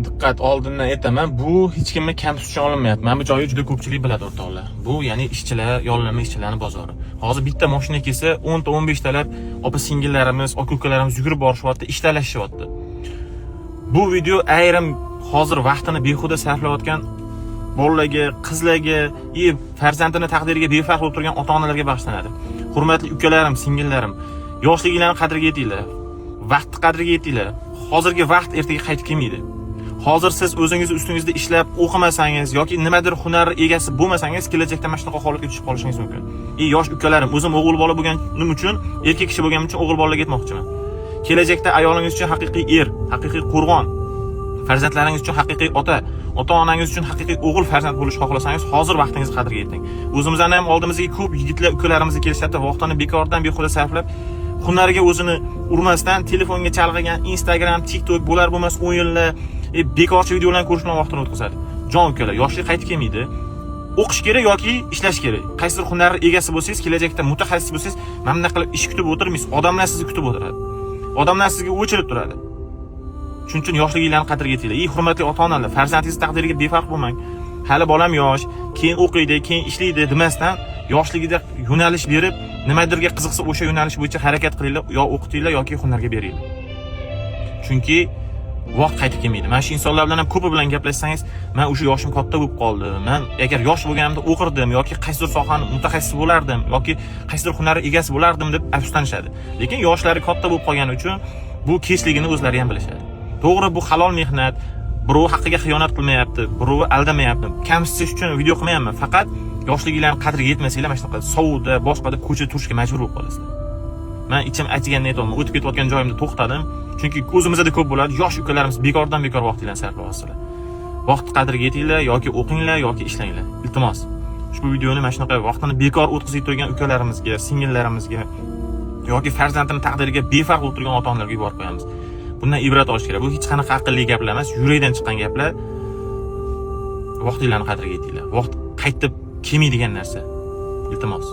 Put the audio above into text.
diqqat oldindan aytaman, bu hech kimni kamsitishga olinmayapti. Mana bu joyi juda ko'pchilik biladi o'rtoqlar. Bu ya'ni ishchilar, yollanma ishchilarning bozori. Hozir bitta mashina kelsa 10 ta 15 talar opa-singillarimiz, aka-ukalarimiz yugurib borishyapti, ishtalashyapti. Bu video ayrim hozir vaqtini behuda sarflayotgan bolalarga, qizlarga, farzandini taqdiriga befarq bo'lib turgan ota-onalarga bag'ishlanadi. Hurmatli ukalarim, singillarim, yoshliginglarni qadriga yetinglar. Vaqt qadriga yetinglar. Hozirgi vaqt ertaga qaytib kelmaydi. Hozir siz o'zingiz ustingizda ishlab o'qimasangiz yoki nimadir hunar egasi bo'lmasangiz, kelajakda mana shunaqa holatga tushib qolishingiz mumkin. Yosh ukalarim, o'zim o'g'il bola bo'lganim uchun, erkak kishi bo'lganim uchun o'g'il bolalarga aytmoqchiman. Kelajakda ayolingiz uchun haqiqiy er, haqiqiy qo'rg'on, farzandlaringiz uchun haqiqiy ota, ota-onangiz uchun haqiqiy o'g'il farzand bo'lishni xohlasangiz, hozir vaqtingiz qadriga yeting. O'zimizdan ham oldimizga ko'p yigitlar, ukalarimiz kelishadi, vaqtini bekordan behuda sarflab, hunariga o'zini urmasdan telefonga chalg'igan Instagram, TikTok bo'lar bo'lmas o'yinlar, bekorchi videolarni ko'rish bilan vaqtini o'tkazadi. Jon ukalar, yoshlik qaytib kelmaydi. O'qish kerak yoki ishlash kerak. Qaysidir hunar egasi bo'lsangiz, kelajakda mutaxassis bo'lsangiz, mana bunday qilib ish kutib o'tirmaysiz. Odamlar sizni kutib o'tiradi. Odamlar sizga o'chirib turadi. Shuning uchun yoshliginglarni qadriga yetinglar. Hurmatli ota-onalar, farzandingiz taqdiriga befarq bo'lmang. Hali bolam yosh, keyin o'qiydi, keyin ishlaydi demasdan, yoshligida yo'nalish berib, nimadirga qiziqsa o'sha yo'nalish bo'yicha harakat qilinglar, yo o'qitinglar yoki hunarga beringlar. Chunki vaqt qaytib kelmaydi. Mana shu insonlar bilan ham ko'pi bilan gaplashsangiz, men o'sha yoshim katta bo'lib qoldi. Men agar yosh bo'lganimda o'qirdim yoki qaysidir sohani mutaxassis bo'lardim yoki qaysidir hunar egasi bo'lardim deb afsuslanishadi. Lekin yoshlari katta bo'lib qolgani uchun bu kechligini o'zlari ham bilishadi. To'g'ri, bu halol mehnat. Birov haqqiga xiyonat qilmayapti, birov aldamayapti. Kamsitish uchun video qilmayapman. Faqat yoshliginglarning qadriga yetmasanglar, mana shunaqa sovuqda, boshqada ko'chada turishga majbur bo'lib qolasizlar. Men ichim achiganini aytolmayman. O'tib ketayotgan joyimda to'xtadim. Chunki o'zimizda ko'p bo'ladi, yosh ukalarimiz bekordan bekor vaqtinglarni sarflayapsizlar. Vaqt qadriga yetinglar yoki o'qinglar yoki ishlanglar. Iltimos. Ushbu videoni mana shunaqa vaqtini bekor o'tkazib turgan ukalarimizga, singillarimizga yoki farzandini taqdiriga befarq bo'lib turgan ota-onalarga yuborib qo'yamiz. Bundan ibrat olish kerak. Bu hech qanaqa aqlli gaplar emas, yurakdan chiqqan gaplar. Vaqtinglarni qadriga yetinglar. Vaqt qaytib kelmaydigan narsa. Iltimos.